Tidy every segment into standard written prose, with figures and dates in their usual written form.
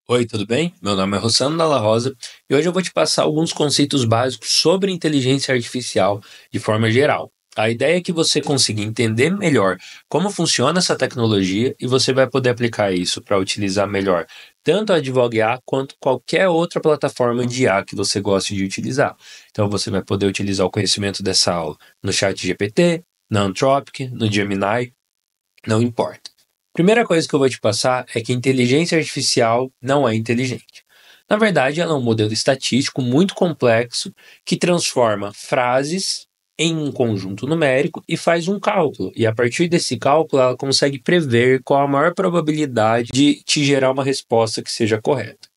Oi, tudo bem? Meu nome é Rossano Dalla Rosa e hoje eu vou te passar alguns conceitos básicos sobre inteligência artificial de forma geral. A ideia é que você consiga entender melhor como funciona essa tecnologia e você vai poder aplicar isso para utilizar melhor tanto a Advogo IA quanto qualquer outra plataforma de IA que você goste de utilizar. Então você vai poder utilizar o conhecimento dessa aula no ChatGPT, na Anthropic, no Gemini, não importa. Primeira coisa que eu vou te passar é que inteligência artificial não é inteligente. Na verdade, ela é um modelo estatístico muito complexo que transforma frases em um conjunto numérico e faz um cálculo. E a partir desse cálculo, ela consegue prever qual a maior probabilidade de te gerar uma resposta que seja correta.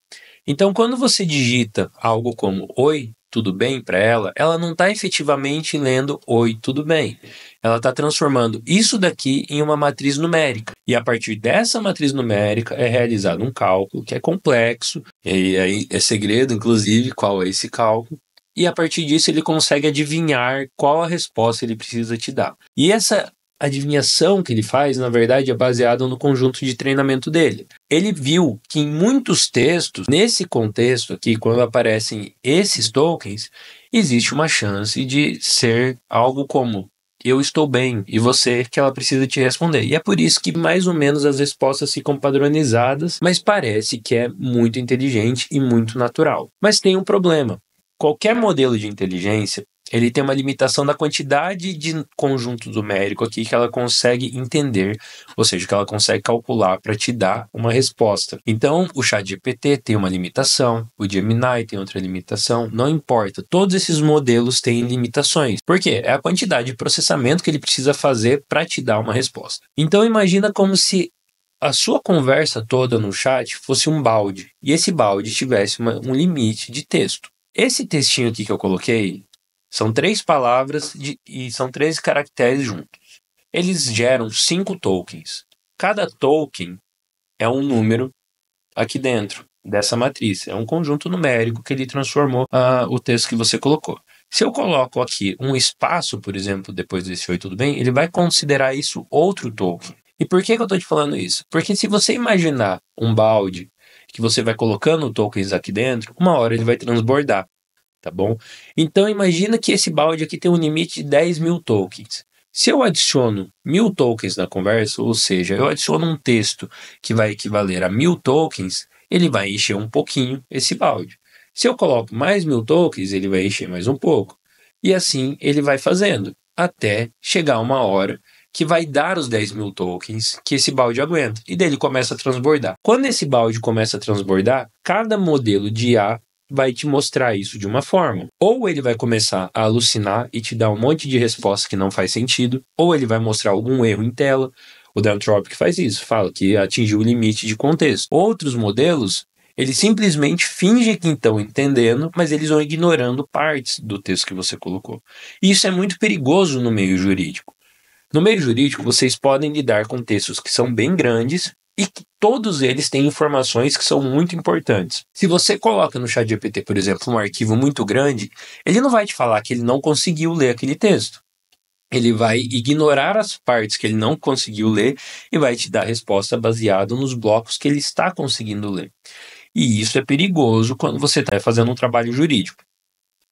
Então, quando você digita algo como oi, tudo bem para ela não está efetivamente lendo oi, tudo bem. Ela está transformando isso daqui em uma matriz numérica. E a partir dessa matriz numérica é realizado um cálculo que é complexo, e aí é segredo, inclusive, qual é esse cálculo. E a partir disso ele consegue adivinhar qual a resposta ele precisa te dar. E essa adivinhação que ele faz, na verdade, é baseada no conjunto de treinamento dele. Ele viu que em muitos textos, nesse contexto aqui, quando aparecem esses tokens, existe uma chance de ser algo como eu estou bem e você que ela precisa te responder. E é por isso que mais ou menos as respostas ficam padronizadas, mas parece que é muito inteligente e muito natural. Mas tem um problema. Qualquer modelo de inteligência ele tem uma limitação da quantidade de conjunto numérico aqui que ela consegue entender, ou seja, que ela consegue calcular para te dar uma resposta. Então, o ChatGPT tem uma limitação, o Gemini tem outra limitação, não importa. Todos esses modelos têm limitações. Por quê? É a quantidade de processamento que ele precisa fazer para te dar uma resposta. Então, imagina como se a sua conversa toda no chat fosse um balde, e esse balde tivesse um limite de texto. Esse textinho aqui que eu coloquei são 3 palavras e são 13 caracteres juntos. Eles geram 5 tokens. Cada token é um número aqui dentro dessa matriz. É um conjunto numérico que ele transformou o texto que você colocou. Se eu coloco aqui um espaço, por exemplo, depois desse oi, tudo bem, ele vai considerar isso outro token. E por que eu estou te falando isso? Porque se você imaginar um balde que você vai colocando tokens aqui dentro, uma hora ele vai transbordar. Tá bom? Então imagina que esse balde aqui tem um limite de 10.000 tokens. Se eu adiciono 1.000 tokens na conversa, ou seja, eu adiciono um texto que vai equivaler a 1.000 tokens, ele vai encher um pouquinho esse balde. Se eu coloco mais 1.000 tokens, ele vai encher mais um pouco. E assim ele vai fazendo, até chegar uma hora que vai dar os 10.000 tokens que esse balde aguenta. E daí ele começa a transbordar. Quando esse balde começa a transbordar, cada modelo de IA vai te mostrar isso de uma forma. Ou ele vai começar a alucinar e te dar um monte de resposta que não faz sentido, ou ele vai mostrar algum erro em tela. O da Anthropic faz isso, fala que atingiu o limite de contexto. Outros modelos, eles simplesmente fingem que estão entendendo, mas eles vão ignorando partes do texto que você colocou. E isso é muito perigoso no meio jurídico. No meio jurídico, vocês podem lidar com textos que são bem grandes e que todos eles têm informações que são muito importantes. Se você coloca no ChatGPT, por exemplo, um arquivo muito grande, ele não vai te falar que ele não conseguiu ler aquele texto. Ele vai ignorar as partes que ele não conseguiu ler e vai te dar a resposta baseada nos blocos que ele está conseguindo ler. E isso é perigoso quando você está fazendo um trabalho jurídico.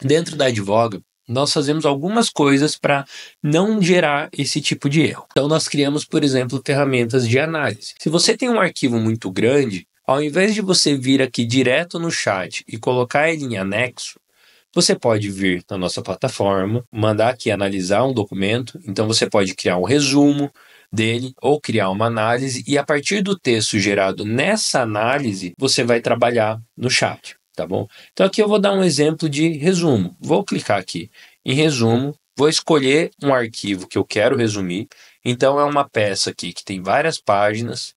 Dentro da Advoga, nós fazemos algumas coisas para não gerar esse tipo de erro. Então, nós criamos, por exemplo, ferramentas de análise. Se você tem um arquivo muito grande, ao invés de você vir aqui direto no chat e colocar ele em anexo, você pode vir na nossa plataforma, mandar aqui analisar um documento, então você pode criar um resumo dele ou criar uma análise e a partir do texto gerado nessa análise, você vai trabalhar no chat. Tá bom? Então aqui eu vou dar um exemplo de resumo. Vou clicar aqui em resumo, vou escolher um arquivo que eu quero resumir. Então é uma peça aqui que tem várias páginas.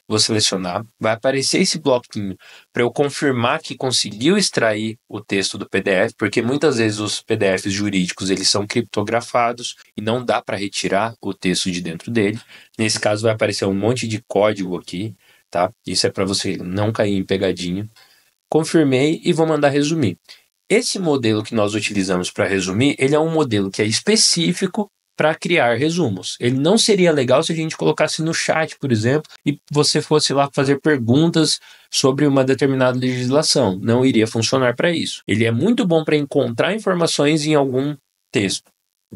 Vou selecionar, vai aparecer esse bloquinho para eu confirmar que conseguiu extrair o texto do PDF, porque muitas vezes os PDFs jurídicos eles são criptografados e não dá para retirar o texto de dentro dele. Nesse caso vai aparecer um monte de código aqui, tá? Isso é para você não cair em pegadinha. Confirmei e vou mandar resumir. Esse modelo que nós utilizamos para resumir, ele é um modelo que é específico para criar resumos. Ele não seria legal se a gente colocasse no chat, por exemplo, e você fosse lá fazer perguntas sobre uma determinada legislação. Não iria funcionar para isso. Ele é muito bom para encontrar informações em algum texto.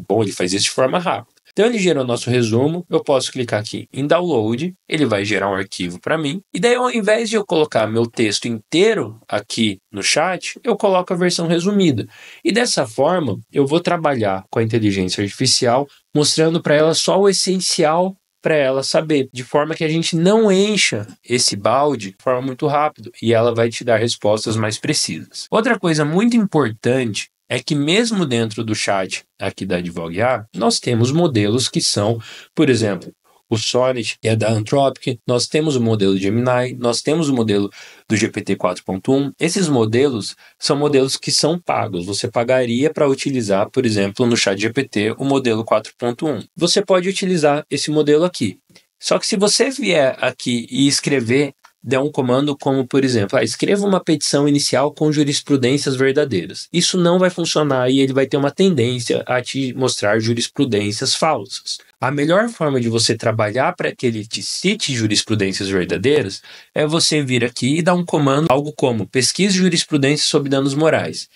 Bom, ele faz isso de forma rápida. Então ele gerou nosso resumo, eu posso clicar aqui em download, ele vai gerar um arquivo para mim, e daí ao invés de eu colocar meu texto inteiro aqui no chat, eu coloco a versão resumida. E dessa forma, eu vou trabalhar com a inteligência artificial, mostrando para ela só o essencial para ela saber, de forma que a gente não encha esse balde de forma muito rápida, e ela vai te dar respostas mais precisas. Outra coisa muito importante é que mesmo dentro do chat aqui da Advogue.AI, nós temos modelos que são, por exemplo, o Sonnet, que é da Anthropic, nós temos o modelo Gemini, nós temos o modelo do GPT 4.1. Esses modelos são modelos que são pagos. Você pagaria para utilizar, por exemplo, no chat GPT, o modelo 4.1. Você pode utilizar esse modelo aqui. Só que se você vier aqui e escrever, der um comando como, por exemplo, escreva uma petição inicial com jurisprudências verdadeiras. Isso não vai funcionar e ele vai ter uma tendência a te mostrar jurisprudências falsas. A melhor forma de você trabalhar para que ele te cite jurisprudências verdadeiras é você vir aqui e dar um comando, algo como pesquise jurisprudência sobre danos morais,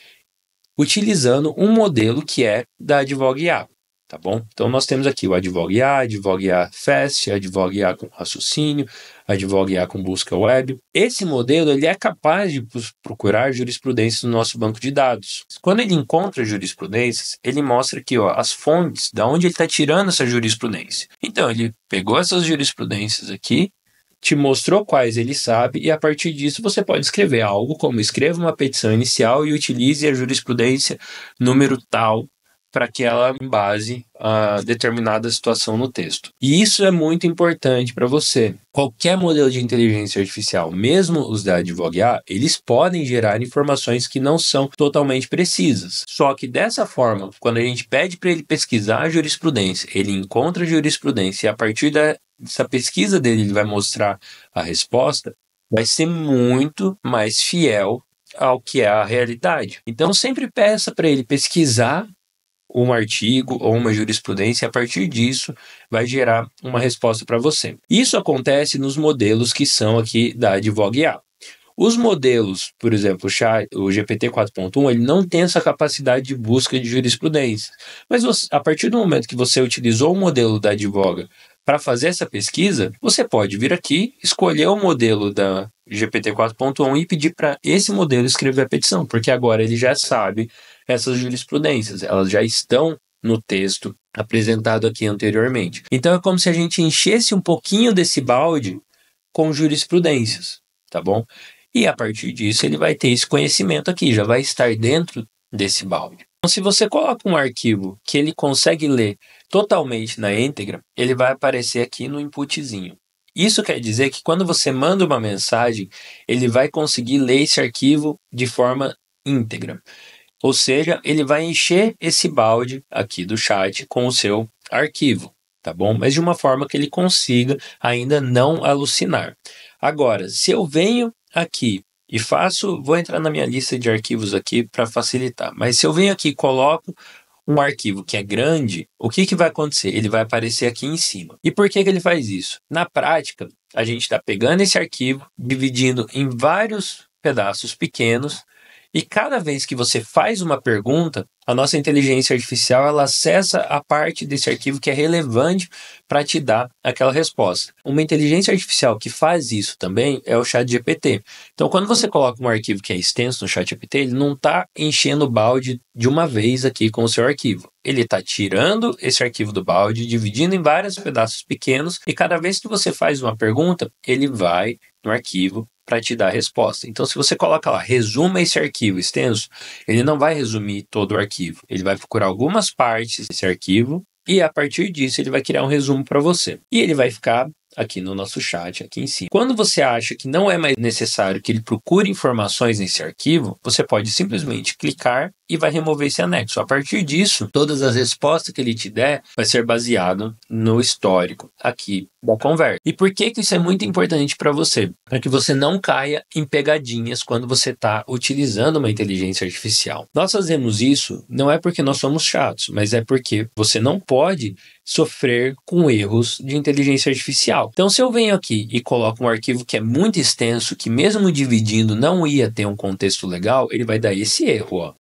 utilizando um modelo que é da Advogue.AI. Tá bom? Então nós temos aqui o Advogue.AI, Advogue.AI Fast, Advogue.AI com raciocínio, Advogue.AI com busca web. Esse modelo ele é capaz de procurar jurisprudências no nosso banco de dados. Quando ele encontra jurisprudências, ele mostra aqui as fontes, de onde ele está tirando essa jurisprudência. Então ele pegou essas jurisprudências aqui, te mostrou quais ele sabe, e a partir disso você pode escrever algo como escreva uma petição inicial e utilize a jurisprudência número tal para que ela embase a determinada situação no texto. E isso é muito importante para você. Qualquer modelo de inteligência artificial, mesmo os da Advogue.AI, eles podem gerar informações que não são totalmente precisas. Só que dessa forma, quando a gente pede para ele pesquisar a jurisprudência, ele encontra a jurisprudência e a partir dessa pesquisa dele ele vai mostrar a resposta, vai ser muito mais fiel ao que é a realidade. Então sempre peça para ele pesquisar um artigo ou uma jurisprudência, e a partir disso vai gerar uma resposta para você. Isso acontece nos modelos que são aqui da Advogue.AI. Os modelos, por exemplo, o GPT 4.1, ele não tem essa capacidade de busca de jurisprudência. Mas a partir do momento que você utilizou o modelo da Advogue para fazer essa pesquisa, você pode vir aqui, escolher o modelo da GPT 4.1 e pedir para esse modelo escrever a petição, porque agora ele já sabe essas jurisprudências, elas já estão no texto apresentado aqui anteriormente. Então é como se a gente enchesse um pouquinho desse balde com jurisprudências, tá bom? E a partir disso ele vai ter esse conhecimento aqui, já vai estar dentro desse balde. Então se você coloca um arquivo que ele consegue ler totalmente na íntegra, ele vai aparecer aqui no inputzinho. Isso quer dizer que quando você manda uma mensagem, ele vai conseguir ler esse arquivo de forma íntegra. Ou seja, ele vai encher esse balde aqui do chat com o seu arquivo, tá bom? Mas de uma forma que ele consiga ainda não alucinar. Agora, se eu venho aqui e vou entrar na minha lista de arquivos aqui para facilitar, mas se eu venho aqui e coloco um arquivo que é grande, o que vai acontecer? Ele vai aparecer aqui em cima. E por que ele faz isso? Na prática, a gente está pegando esse arquivo, dividindo em vários pedaços pequenos, e cada vez que você faz uma pergunta, a nossa inteligência artificial ela acessa a parte desse arquivo que é relevante para te dar aquela resposta. Uma inteligência artificial que faz isso também é o ChatGPT. Então, quando você coloca um arquivo que é extenso no ChatGPT, ele não está enchendo o balde de uma vez aqui com o seu arquivo. Ele está tirando esse arquivo do balde, dividindo em vários pedaços pequenos, e cada vez que você faz uma pergunta, ele vai no arquivo para te dar a resposta. Então, se você coloca lá, resuma esse arquivo extenso, ele não vai resumir todo o arquivo. Ele vai procurar algumas partes desse arquivo e, a partir disso, ele vai criar um resumo para você. E ele vai ficar aqui no nosso chat, aqui em cima. Quando você acha que não é mais necessário que ele procure informações nesse arquivo, você pode simplesmente clicar e vai remover esse anexo. A partir disso, todas as respostas que ele te der vai ser baseado no histórico aqui da conversa. E por que isso é muito importante para você? Para que você não caia em pegadinhas quando você está utilizando uma inteligência artificial. Nós fazemos isso não é porque nós somos chatos, mas é porque você não pode sofrer com erros de inteligência artificial. Então, se eu venho aqui e coloco um arquivo que é muito extenso, que mesmo dividindo não ia ter um contexto legal, ele vai dar esse erro, ó.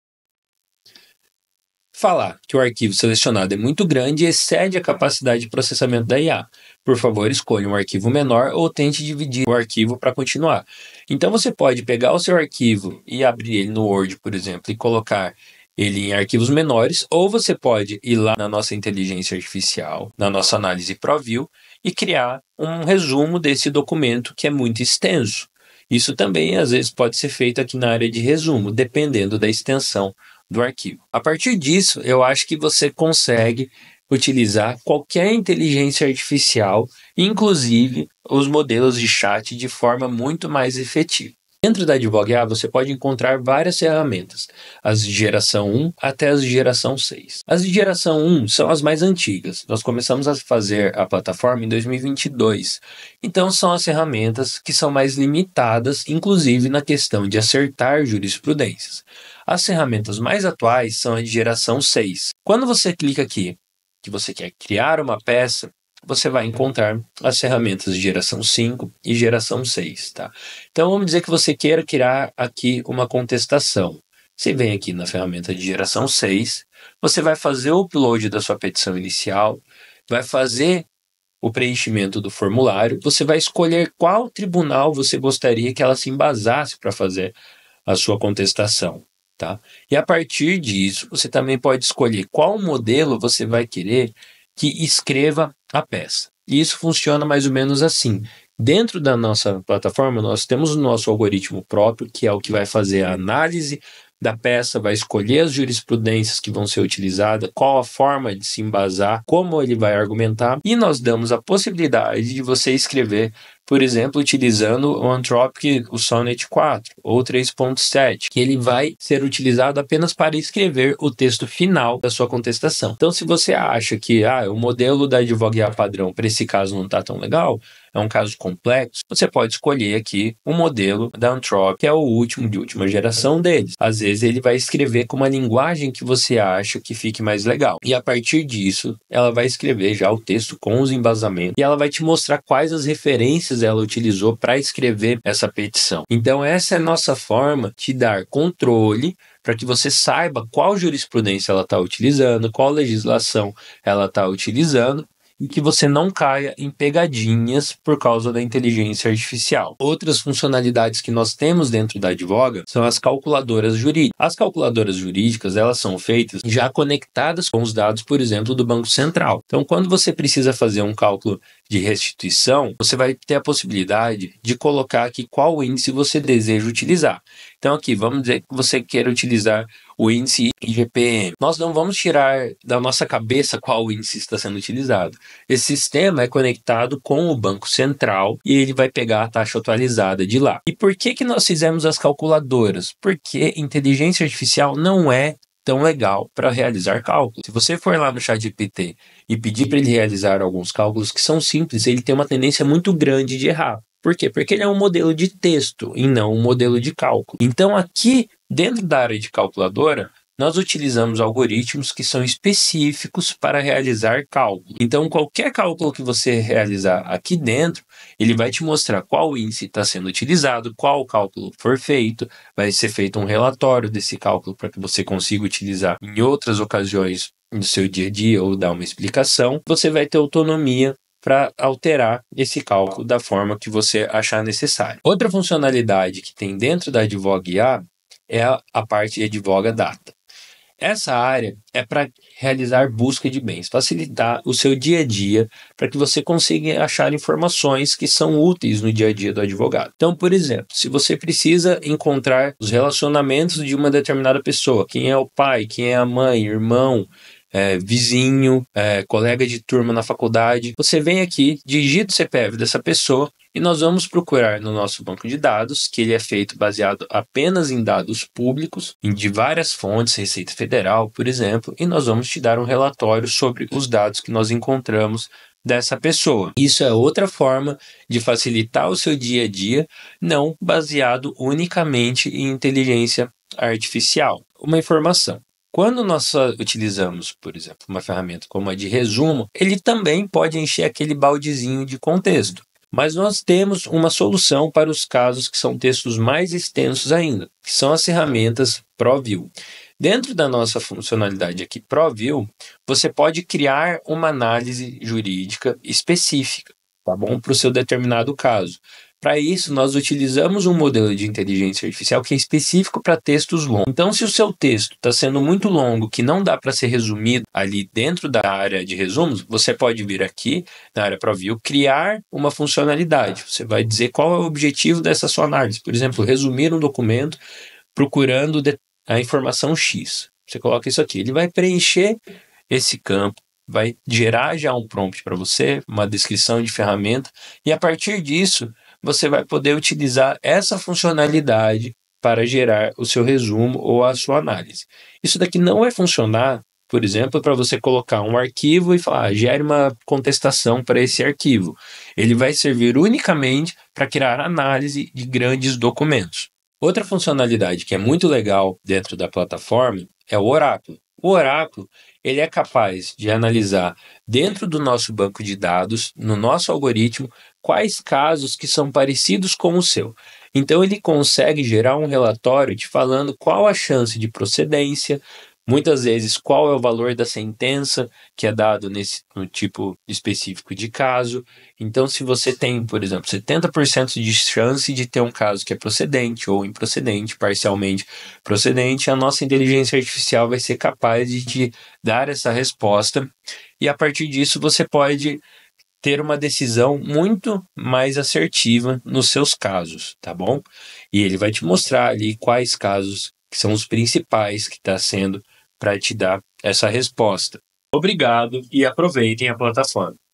Falar que o arquivo selecionado é muito grande e excede a capacidade de processamento da IA. Por favor, escolha um arquivo menor ou tente dividir o arquivo para continuar. Então, você pode pegar o seu arquivo e abrir ele no Word, por exemplo, e colocar ele em arquivos menores, ou você pode ir lá na nossa inteligência artificial, na nossa análise ProView, e criar um resumo desse documento que é muito extenso. Isso também, às vezes, pode ser feito aqui na área de resumo, dependendo da extensão do arquivo. A partir disso, eu acho que você consegue utilizar qualquer inteligência artificial, inclusive os modelos de chat, de forma muito mais efetiva. Dentro da Advogo IA, você pode encontrar várias ferramentas, as de geração 1 até as de geração 6. As de geração 1 são as mais antigas. Nós começamos a fazer a plataforma em 2022. Então, são as ferramentas que são mais limitadas, inclusive na questão de acertar jurisprudências. As ferramentas mais atuais são as de geração 6. Quando você clica aqui, que você quer criar uma peça, você vai encontrar as ferramentas de geração 5 e geração 6, tá? Então, vamos dizer que você queira criar aqui uma contestação. Você vem aqui na ferramenta de geração 6, você vai fazer o upload da sua petição inicial, vai fazer o preenchimento do formulário, você vai escolher qual tribunal você gostaria que ela se embasasse para fazer a sua contestação, tá? E a partir disso, você também pode escolher qual modelo você vai querer que escreva a peça. E isso funciona mais ou menos assim. Dentro da nossa plataforma, nós temos o nosso algoritmo próprio, que é o que vai fazer a análise da peça, vai escolher as jurisprudências que vão ser utilizadas, qual a forma de se embasar, como ele vai argumentar, e nós damos a possibilidade de você escrever, por exemplo, utilizando o Anthropic, o Sonnet 4 ou 3.7, que ele vai ser utilizado apenas para escrever o texto final da sua contestação. Então, se você acha que o modelo da Advogo IA padrão para esse caso não está tão legal, é um caso complexo, você pode escolher aqui o modelo da Anthropic, que é o último de última geração deles. Às vezes ele vai escrever com uma linguagem que você acha que fique mais legal. E a partir disso, ela vai escrever já o texto com os embasamentos e ela vai te mostrar quais as referências ela utilizou para escrever essa petição. Então essa é a nossa forma de dar controle para que você saiba qual jurisprudência ela está utilizando, qual legislação ela está utilizando, e que você não caia em pegadinhas por causa da inteligência artificial. Outras funcionalidades que nós temos dentro da Advoga são as calculadoras jurídicas. As calculadoras jurídicas, elas são feitas já conectadas com os dados, por exemplo, do Banco Central. Então, quando você precisa fazer um cálculo de restituição, você vai ter a possibilidade de colocar aqui qual índice você deseja utilizar. Então, aqui, vamos dizer que você queira utilizar o índice IGPM. Nós não vamos tirar da nossa cabeça qual índice está sendo utilizado. Esse sistema é conectado com o Banco Central e ele vai pegar a taxa atualizada de lá. E por que nós fizemos as calculadoras? Porque inteligência artificial não é tão legal para realizar cálculos. Se você for lá no ChatGPT e pedir para ele realizar alguns cálculos que são simples, ele tem uma tendência muito grande de errar. Por quê? Porque ele é um modelo de texto e não um modelo de cálculo. Então aqui, dentro da área de calculadora, nós utilizamos algoritmos que são específicos para realizar cálculo. Então, qualquer cálculo que você realizar aqui dentro, ele vai te mostrar qual índice está sendo utilizado, qual cálculo for feito, vai ser feito um relatório desse cálculo para que você consiga utilizar em outras ocasiões no seu dia a dia ou dar uma explicação. Você vai ter autonomia para alterar esse cálculo da forma que você achar necessário. Outra funcionalidade que tem dentro da Advogo IA é a parte de Advoga Data. Essa área é para realizar busca de bens, facilitar o seu dia a dia para que você consiga achar informações que são úteis no dia a dia do advogado. Então, por exemplo, se você precisa encontrar os relacionamentos de uma determinada pessoa, quem é o pai, quem é a mãe, irmão, vizinho, colega de turma na faculdade. Você vem aqui, digita o CPF dessa pessoa e nós vamos procurar no nosso banco de dados, que ele é feito baseado apenas em dados públicos, de várias fontes, Receita Federal, por exemplo, e nós vamos te dar um relatório sobre os dados que nós encontramos dessa pessoa. Isso é outra forma de facilitar o seu dia a dia, não baseado unicamente em inteligência artificial. Uma informação. Quando nós utilizamos, por exemplo, uma ferramenta como a de resumo, ele também pode encher aquele baldezinho de contexto. Mas nós temos uma solução para os casos que são textos mais extensos ainda, que são as ferramentas ProView. Dentro da nossa funcionalidade aqui ProView, você pode criar uma análise jurídica específica, tá bom? Para o seu determinado caso. Para isso, nós utilizamos um modelo de inteligência artificial que é específico para textos longos. Então, se o seu texto está sendo muito longo, que não dá para ser resumido ali dentro da área de resumos, você pode vir aqui na área ProView, criar uma funcionalidade. Você vai dizer qual é o objetivo dessa sua análise. Por exemplo, resumir um documento procurando a informação X. Você coloca isso aqui. Ele vai preencher esse campo, vai gerar já um prompt para você, uma descrição de ferramenta, e a partir disso, você vai poder utilizar essa funcionalidade para gerar o seu resumo ou a sua análise. Isso daqui não vai funcionar, por exemplo, para você colocar um arquivo e falar, gere uma contestação para esse arquivo. Ele vai servir unicamente para criar análise de grandes documentos. Outra funcionalidade que é muito legal dentro da plataforma é o oráculo. O oráculo, ele é capaz de analisar dentro do nosso banco de dados, no nosso algoritmo, quais casos que são parecidos com o seu. Então, ele consegue gerar um relatório te falando qual a chance de procedência, muitas vezes qual é o valor da sentença que é dado no tipo específico de caso. Então, se você tem, por exemplo, 70% de chance de ter um caso que é procedente ou improcedente, parcialmente procedente, a nossa inteligência artificial vai ser capaz de te dar essa resposta e a partir disso você pode ter uma decisão muito mais assertiva nos seus casos, tá bom? E ele vai te mostrar ali quais casos que são os principais que está sendo para te dar essa resposta. Obrigado e aproveitem a plataforma.